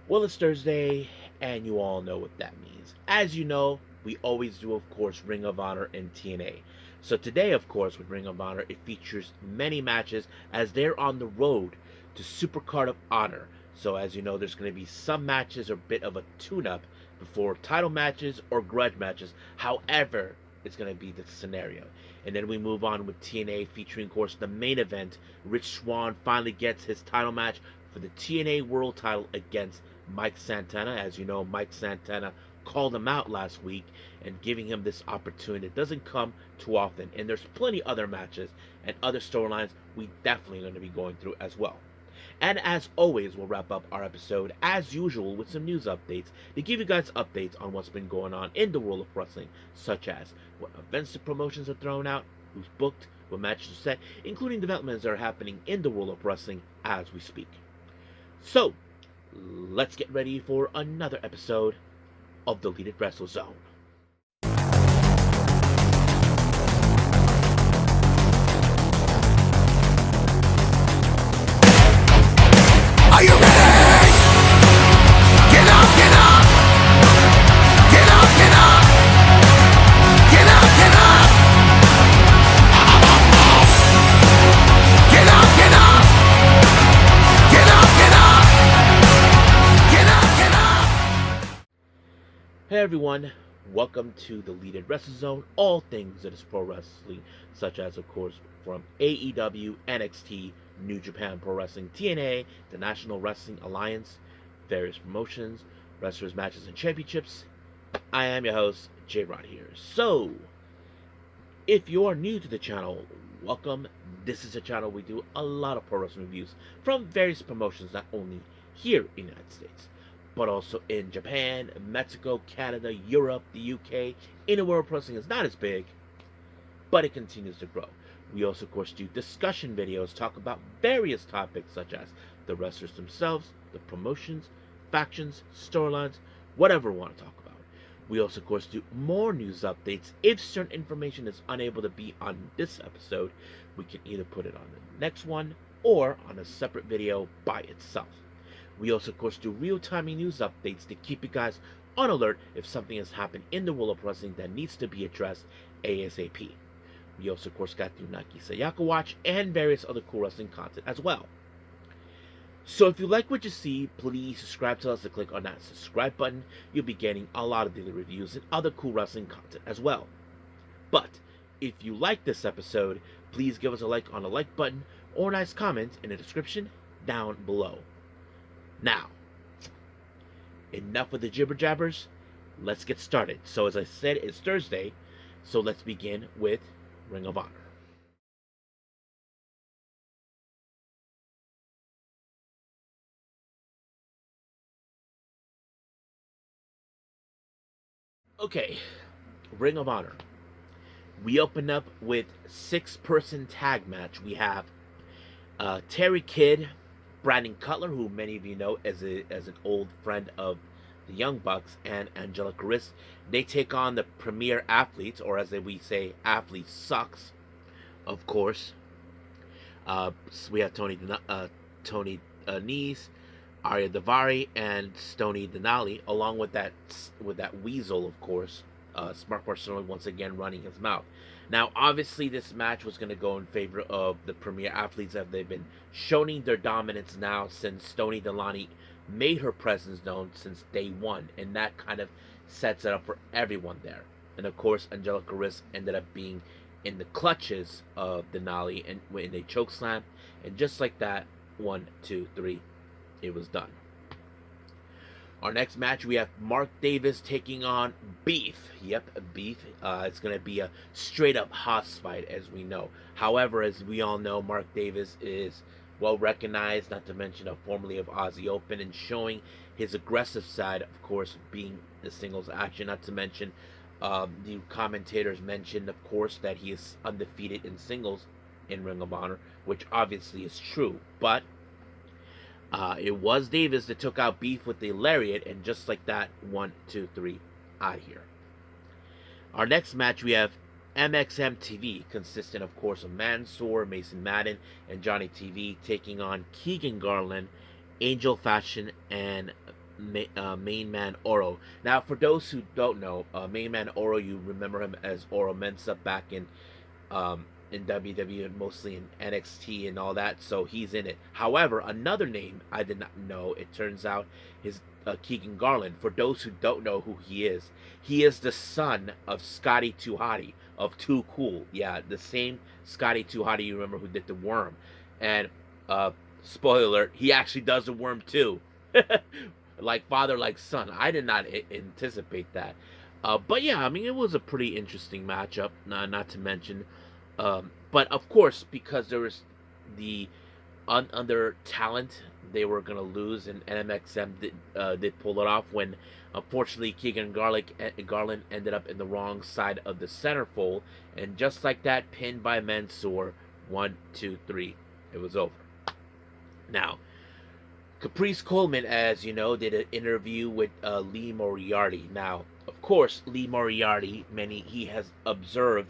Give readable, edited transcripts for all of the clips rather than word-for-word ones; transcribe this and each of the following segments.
Well, it's Thursday, and you all know what that means. As you know, we always do, of course, Ring of Honor and TNA. So today, of course, with Ring of Honor, it features many matches as they're on the road to Supercard of Honor. So as you know, there's going to be some matches or bit of a tune-up before title matches or grudge matches. However, it's going to be the scenario. And then we move on with TNA featuring, of course, the main event. Rich Swann finally gets his title match for the TNA World title against Mike Santana. As you know, Mike Santana called him out last week and giving him this opportunity. It doesn't come too often. And there's plenty other matches and other storylines we definitely going to be going through as well. And as always, we'll wrap up our episode as usual with some news updates to give you guys updates on what's been going on in the world of wrestling, such as what events the promotions are throwing out, who's booked, what matches are set, including developments that are happening in the world of wrestling as we speak. So, let's get ready for another episode of Deleted Wrestle Zone. Are you ready? Get up, get up! Get up, get up! Get up, get up! Get up, get up! Get up, get up! Get up, get up! Hey everyone, welcome to the Deleted Wrestle Zone, all things that is pro wrestling, such as, of course, from AEW, NXT, New Japan Pro Wrestling, TNA, the National Wrestling Alliance, various promotions, wrestlers, matches, and championships. I am your host, J-Rod here. So, if you are new to the channel, welcome. This is a channel we do a lot of pro wrestling reviews from various promotions, not only here in the United States, but also in Japan, Mexico, Canada, Europe, the UK. In the world, pro wrestling is not as big, but it continues to grow. We also, of course, do discussion videos, talk about various topics such as the wrestlers themselves, the promotions, factions, storylines, whatever we want to talk about. We also, of course, do more news updates. If certain information is unable to be on this episode, we can either put it on the next one or on a separate video by itself. We also, of course, do real-time news updates to keep you guys on alert if something has happened in the world of wrestling that needs to be addressed ASAP. We also, of course, got the Unagi Sayaka Watch and various other cool wrestling content as well. So if you like what you see, please subscribe to us and click on that subscribe button. You'll be getting a lot of daily reviews and other cool wrestling content as well. But if you like this episode, please give us a like on the like button or a nice comment in the description down below. Now, enough with the jibber jabbers. Let's get started. So as I said, it's Thursday, so let's begin with Ring of Honor. Okay, Ring of Honor. We open up with 6-person tag match. We have Terry Kidd, Brandon Cutler, who many of you know as an old friend of the Young Bucks, and Angelica Riss. They take on the Premier Athletes, or as we say, Athletes Sucks, of course. We have Tony Nese, Arya Davari, and Stony Denali, along with that weasel, of course, Smart Marcello once again running his mouth. Now, obviously, this match was going to go in favor of the Premier Athletes, as they've been showing their dominance now since Stony Delani made her presence known since day one, and that kind of sets it up for everyone there. And of course, Angelica Riss ended up being in the clutches of Denali and in a choke slam, and just like that, 1, 2, 3, it was done. Our next match, we have Mark Davis taking on Beef. Yep, Beef. It's going to be a straight-up Haas fight, as we know. However, as we all know, Mark Davis is well-recognized, not to mention formerly of Aussie Open, and showing his aggressive side, of course, being the singles action. Not to mention, the commentators mentioned, of course, that he is undefeated in singles in Ring of Honor, which obviously is true, but it was Davis that took out Beef with the lariat, and just like that, 1, 2, 3, out of here. Our next match, we have MXM TV, consisting, of course, of Mansoor, Mason Madden, and Johnny TV, taking on Keegan Garland, Angel Fashion, and Main Man Oro. Now, for those who don't know, Main Man Oro, you remember him as Oro Mensa back um, in WWE, mostly in NXT and all that, so he's in it. However, another name I did not know, it turns out, is Keegan Garland. For those who don't know who he is the son of Scotty 2 Hotty, of Too Cool. Yeah, the same Scotty 2 Hotty you remember who did the Worm. And, uh, spoiler alert, he actually does the Worm too. Like father, like son. I did not anticipate that. But yeah, I mean, it was a pretty interesting matchup, not to mention but of course, because there was the under talent, they were gonna lose, and NMXM did pull it off when, unfortunately, Garland ended up in the wrong side of the centerfold, and just like that, pinned by Mansoor. 1, 2, 3, it was over. Now, Caprice Coleman, as you know, did an interview with Lee Moriarty. Now, of course, Lee Moriarty, he has observed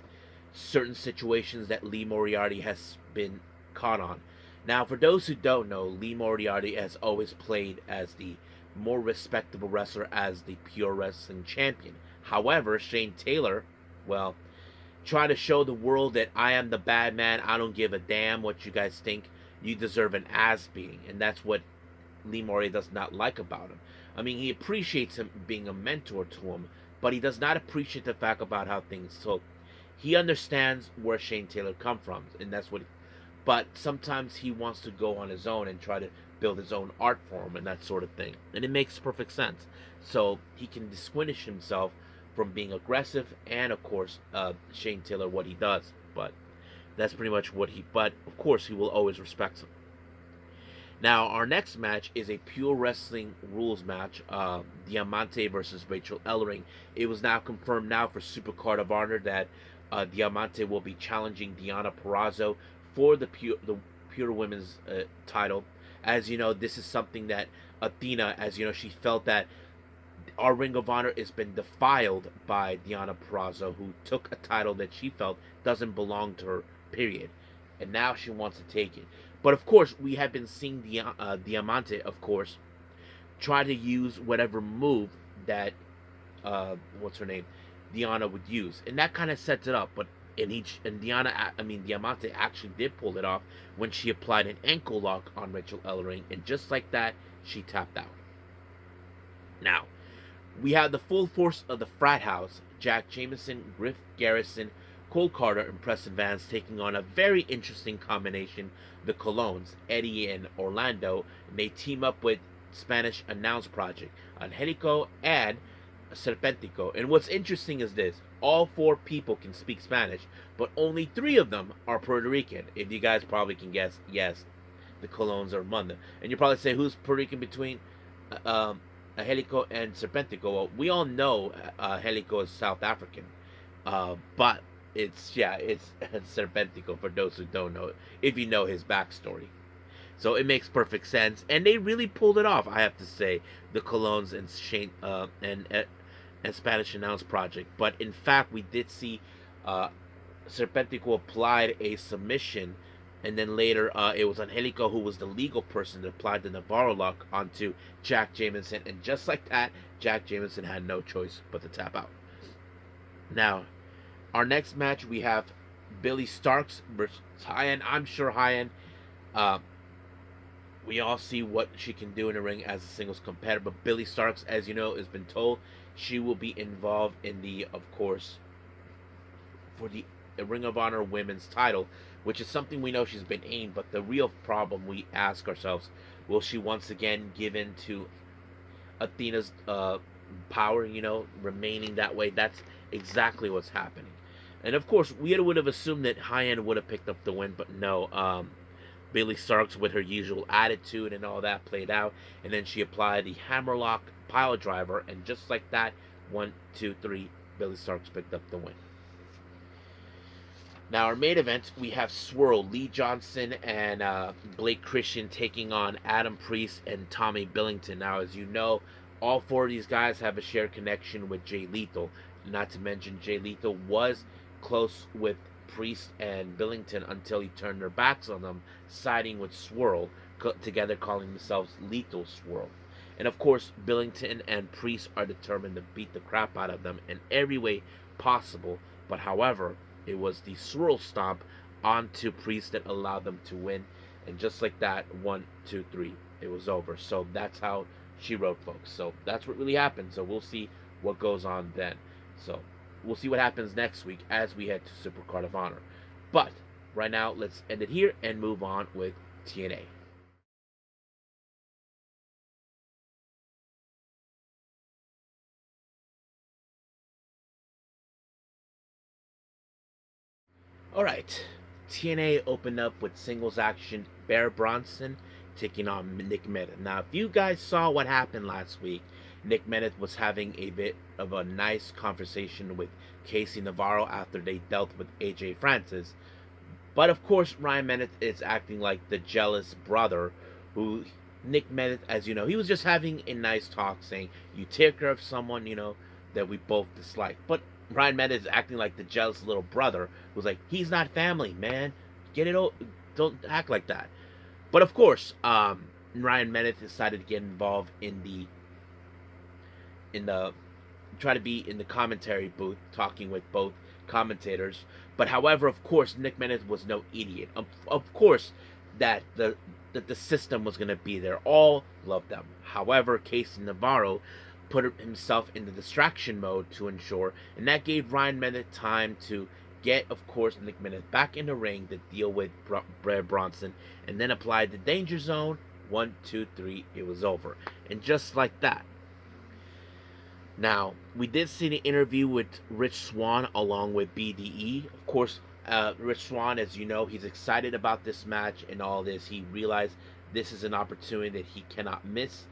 certain situations that Lee Moriarty has been caught on. Now, for those who don't know, Lee Moriarty has always played as the more respectable wrestler, as the pure wrestling champion. However, Shane Taylor, well, try to show the world that I am the bad man. I don't give a damn what you guys think. You deserve an ass beating, and that's what Lee Moriarty does not like about him. I mean, he appreciates him being a mentor to him, but he does not appreciate the fact about how things. So he understands where Shane Taylor come from, and that's what. But sometimes he wants to go on his own and try to build his own art form and that sort of thing, and it makes perfect sense. So he can distinguish himself from being aggressive, and of course, Shane Taylor what he does. But that's pretty much what he. But of course, he will always respect him. Now, our next match is a pure wrestling rules match, Diamante versus Rachel Ellering. It was now confirmed now for Supercard of Honor that Diamante will be challenging Deonna Purrazzo for the pure women's title. As you know, this is something that Athena, as you know, she felt that our Ring of Honor has been defiled by Deonna Purrazzo, who took a title that she felt doesn't belong to her, period. And now she wants to take it. But of course, we have been seeing Diamante, of course, try to use whatever move that what's her name, Deonna would use, and that kind of sets it up. But Diamante actually did pull it off when she applied an ankle lock on Rachel Ellering, and just like that, she tapped out. Now, we have the full force of the frat house: Jack Jameson, Griff Garrison, Cole Carter, and Preston Vance taking on a very interesting combination, the Colognes, Eddie and Orlando, and they team up with Spanish Announce Project, Angelico and Serpentico. And what's interesting is this: all four people can speak Spanish, but only three of them are Puerto Rican. If you guys probably can guess, yes, the Colognes are Munda. And you probably say, who's Puerto Rican between Angelico and Serpentico? Well, we all know Angelico is South African, but it's Serpentico for those who don't know it, if you know his backstory. So it makes perfect sense, and they really pulled it off. I have to say, the Colognes and Shane and Spanish Announce Project. But in fact, we did see Serpentico applied a submission, and then later it was Angelico who was the legal person that applied the Navarro lock onto Jack Jameson, and just like that, Jack Jameson had no choice but to tap out. Now, our next match, we have Billy Starks versus Hyan. I'm sure Hyan, we all see what she can do in the ring as a singles competitor. But Billy Starks, as you know, has been told she will be involved in the, of course, for the Ring of Honor Women's title, which is something we know she's been aimed. But the real problem we ask ourselves, will she once again give in to Athena's power, remaining that way? That's exactly what's happening. And of course, we would have assumed that Hyan would have picked up the win, but no. Billy Starks, with her usual attitude and all that, played out, and then she applied the hammerlock pile driver, and just like that, 1, 2, 3, Billy Starks picked up the win. Now, our main event, we have Swirl, Lee Johnson, and Blake Christian taking on Adam Priest and Tommy Billington. Now, as you know, all four of these guys have a shared connection with Jay Lethal. Not to mention, Jay Lethal was close with Priest and Billington until he turned their backs on them, siding with Swirl, together calling themselves Lethal Swirl. And of course, Billington and Priest are determined to beat the crap out of them in every way possible. But however, it was the swirl stomp onto Priest that allowed them to win. And just like that, 1, 2, 3, it was over. So that's how she wrote, folks. So that's what really happened. So we'll see what goes on then. So we'll see what happens next week as we head to Supercard of Honor. But right now, let's end it here and move on with TNA. All right, TNA opened up with singles action. Bear Bronson taking on Nick Meredith. Now, if you guys saw what happened last week, Nick Meredith was having a bit of a nice conversation with Casey Navarro after they dealt with AJ Francis. But of course, Ryan Meredith is acting like the jealous brother who Nick Meredith, as you know, he was just having a nice talk saying, you take care of someone, that we both dislike. But Ryan Meredith is acting like the jealous little brother who's like, he's not family, man. Get it out. Don't act like that. But of course, Ryan Meredith decided to get involved in the try to be in the commentary booth talking with both commentators. But however, of course, Nick Meredith was no idiot. Of course, that the system was going to be there. All loved them. However, Casey Navarro put himself in the distraction mode to ensure, and that gave Ryan Meredith time to get, of course, Nick Meredith back in the ring to deal with Bear Bronson, and then applied the danger zone. 1, 2, 3, it was over. And just like that. Now, we did see the interview with Rich Swann along with BDE. Of course, Rich Swann, as you know, he's excited about this match and all this. He realized this is an opportunity that he cannot miss.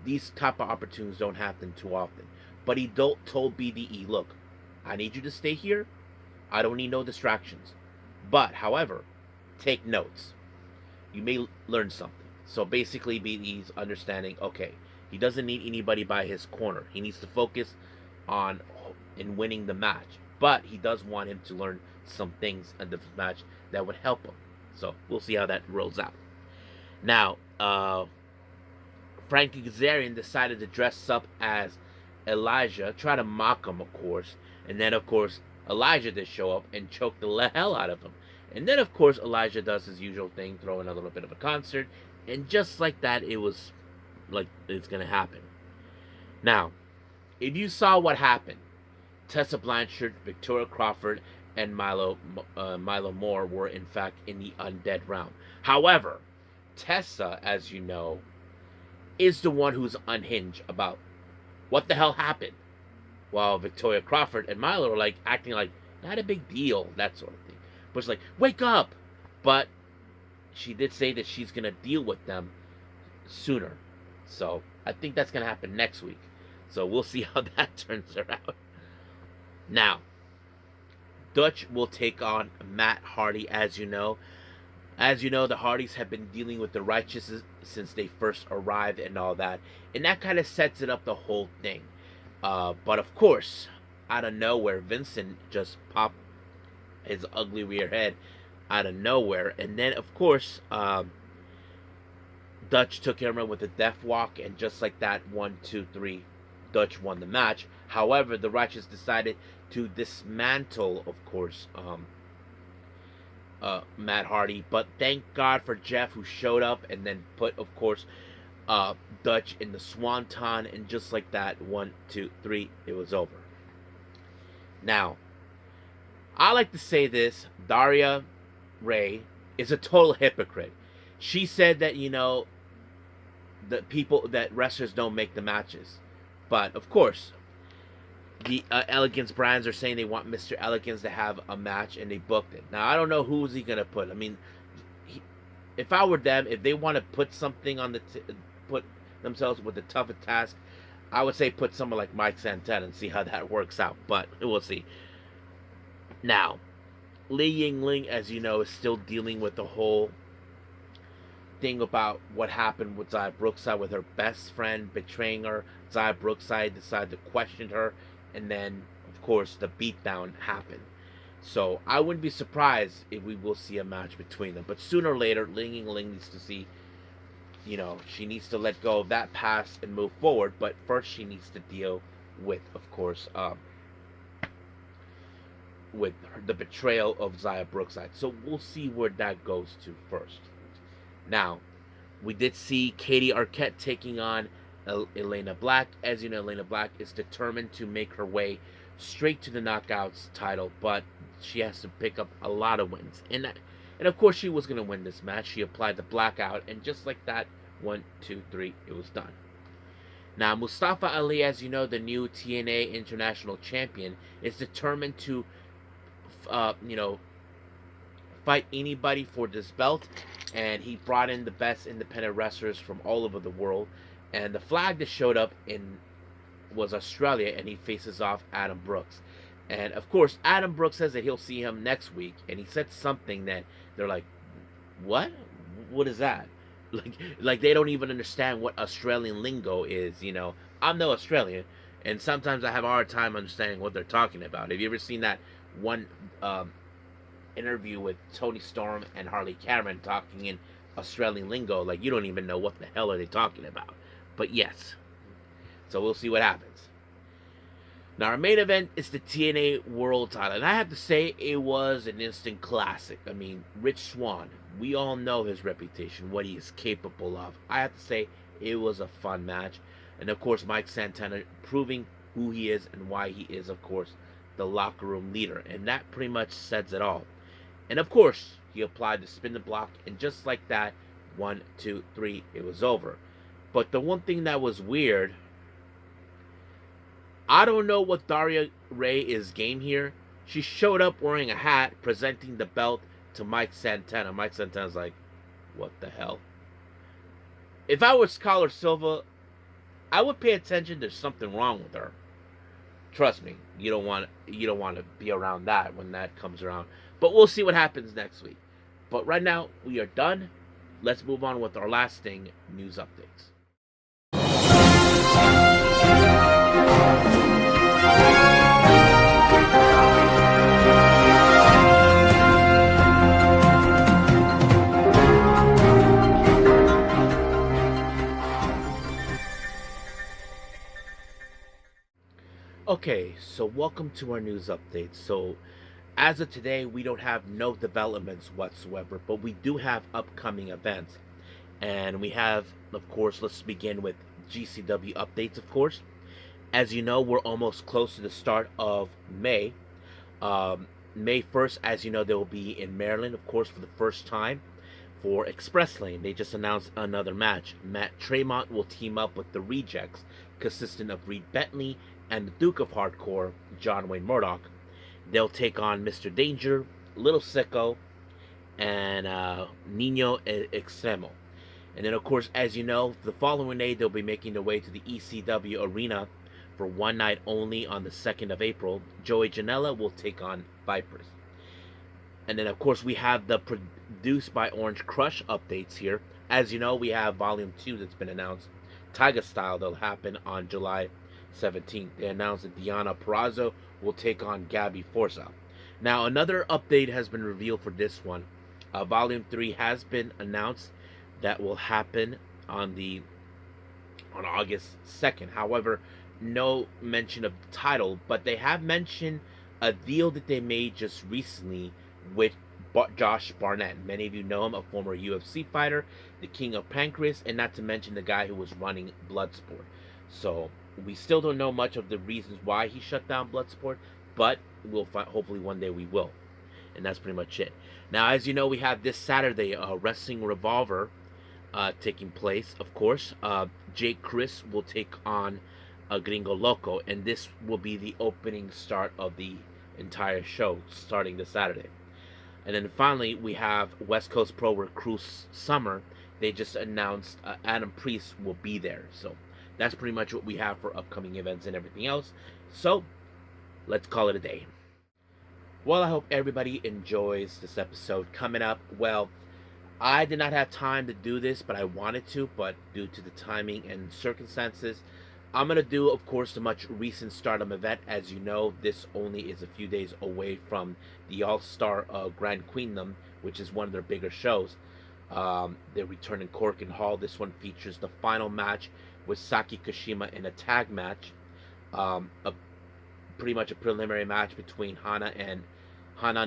These type of opportunities don't happen too often. But he told BDE, look, I need you to stay here. I don't need no distractions. But, however, take notes. You may learn something. So basically, BDE's understanding, okay, he doesn't need anybody by his corner. He needs to focus on in winning the match. But he does want him to learn some things in the match that would help him. So we'll see how that rolls out. Now, Frankie Kazarian decided to dress up as Elijah, try to mock him, of course. And then, of course, Elijah did show up and choked the hell out of him. And then, of course, Elijah does his usual thing, throwing a little bit of a concert. And just like that, it was like it's going to happen. Now, if you saw what happened, Tessa Blanchard, Victoria Crawford, and Milo Moore were, in fact, in the undead realm. However, Tessa, as you know, is the one who's unhinged about what the hell happened. While Victoria Crawford and Milo are like acting like not a big deal, that sort of thing. But it's like, wake up! But she did say that she's gonna deal with them sooner. So I think that's gonna happen next week. So we'll see how that turns out. Now, Dutch will take on Matt Hardy, as you know. As you know, the Hardys have been dealing with the Righteous since they first arrived and all that. And that kind of sets it up the whole thing. But of course, out of nowhere, Vincent just popped his ugly rear head out of nowhere. And then, of course, Dutch took him with a death walk. And just like that, 1, 2, 3, Dutch won the match. However, the Righteous decided to dismantle, of course, Matt Hardy. But thank God for Jeff, who showed up and then put, of course, Dutch in the Swanton, and just like that, 1, 2, 3, it was over. Now, I like to say this: Daria Ray is a total hypocrite. She said that, that wrestlers don't make the matches, but of course, the Elegance brands are saying they want Mr. Elegance to have a match, and they booked it. Now, I don't know who's he gonna put. I mean, if I were them, if they want to put something on put themselves with a tougher task, I would say put someone like Mike Santana and see how that works out. But we'll see. Now, Li Yingling, as you know, is still dealing with the whole thing about what happened with Zaya Brookside, with her best friend betraying her. Zaya Brookside decided to question her, and then, of course, the beatdown happened. So I wouldn't be surprised if we will see a match between them. But sooner or later, Li Yingling needs to see she needs to let go of that past and move forward. But first, she needs to deal with, of course, with the betrayal of Zaya Brookside. So we'll see where that goes to first. Now, we did see Katie Arquette taking on Elena Black. As you know, Elena Black is determined to make her way straight to the Knockouts title, but she has to pick up a lot of wins. And of course, she was going to win this match. She applied the blackout, and just like that, 1, 2, 3, it was done. Now, Mustafa Ali, as you know, the new TNA International Champion, is determined to, fight anybody for this belt, and he brought in the best independent wrestlers from all over the world. And the flag that showed up was Australia, and he faces off Adam Brooks. And of course, Adam Brooks says that he'll see him next week, and he said something that they're like, "What? What is that?" Like they don't even understand what Australian lingo is. I'm no Australian, and sometimes I have a hard time understanding what they're talking about. Have you ever seen that one interview with Tony Storm and Harley Cameron talking in Australian lingo? Like, you don't even know what the hell are they talking about. But yes, so we'll see what happens. Now, our main event is the TNA World title, and I have to say it was an instant classic. I mean, Rich Swann, we all know his reputation, what he is capable of. I have to say it was a fun match, and of course Mike Santana proving who he is and why he is, of course, the locker room leader, and that pretty much says it all. And of course, he applied the spin the block, and just like that, 1, 2, 3, it was over. But the one thing that was weird, I don't know what Daria Ray is game here. She showed up wearing a hat, presenting the belt to Mike Santana. Mike Santana's like, what the hell? If I was Scholar Silva, I would pay attention. There's something wrong with her. Trust me, you don't want to be around that when that comes around. But we'll see what happens next week. But right now, we are done. Let's move on with our last thing, news updates. Okay, so welcome to our news update. So, as of today, we don't have no developments whatsoever, but we do have upcoming events. And we have, of course, let's begin with GCW updates, of course. As you know, we're almost close to the start of May. May 1st, as you know, they will be in Maryland, of course, for the first time for Express Lane. They just announced another match. Matt Tremont will team up with the Rejects, consisting of Reed Bentley and the Duke of Hardcore, John Wayne Murdoch. They'll take on Mr. Danger, Little Sicko, and Nino Extremo. And then, of course, as you know, the following day, they'll be making their way to the ECW Arena for one night only on the 2nd of April. Joey Janela will take on Vipers. And then, of course, we have the Produced by Orange Crush updates here. As you know, we have Volume 2 that's been announced. Tiger Style, that'll happen on July 17th. They announced that Diana Perrazzo will take on Gabby Forza. Now, another update has been revealed for this one. Volume 3 has been announced. That will happen on August 2nd. However, no mention of the title, but they have mentioned a deal that they made just recently with Josh Barnett. Many of you know him, a former UFC fighter, the King of Pancreas, and not to mention the guy who was running Bloodsport. So we still don't know much of the reasons why he shut down Bloodsport, but we'll find, hopefully one day we will. And that's pretty much it. Now, as you know, we have this Saturday Wrestling Revolver taking place, of course. Jake Chris will take on Gringo Loco, and this will be the opening start of the entire show starting this Saturday. And then finally, we have West Coast Pro Recruits Summer. They just announced Adam Priest will be there. So that's pretty much what we have for upcoming events and everything else. So let's call it a day. Well, I hope everybody enjoys this episode. Coming up, well, I did not have time to do this, but I wanted to, but due to the timing and circumstances, I'm going to do, of course, the much recent Stardom event. As you know, this only is a few days away from the All-Star Grand Queendom, which is one of their bigger shows. They're returning Cork and Hall. This one features the final match with Saki Kashima in a tag match. A pretty much a preliminary match between Hanan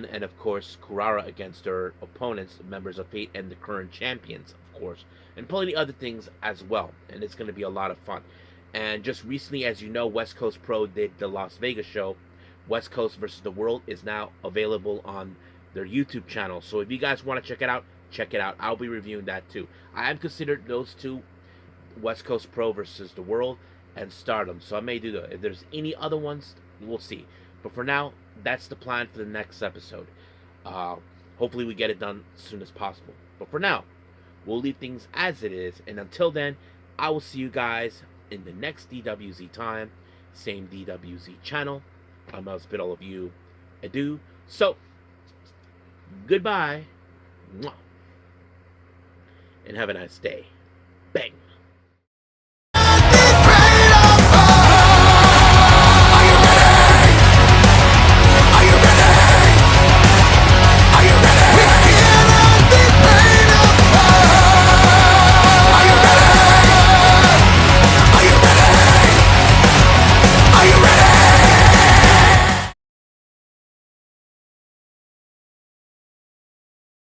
and of course Kurara against their opponents, members of Fate and the current champions, of course, and plenty other things as well. And it's going to be a lot of fun. And just recently, as you know, West Coast Pro did the Las Vegas show. West Coast versus the World is now available on their YouTube channel. So if you guys want to check it out, check it out. I'll be reviewing that too. I am considered those two, West Coast Pro versus the World and Stardom. So I may do that. If there's any other ones, we'll see. But for now, that's the plan for the next episode. Hopefully we get it done as soon as possible. But for now, we'll leave things as it is. And until then, I will see you guys in the next DWZ time. Same DWZ channel. I'm going to bid all of you adieu. So, goodbye. And have a nice day. Bang.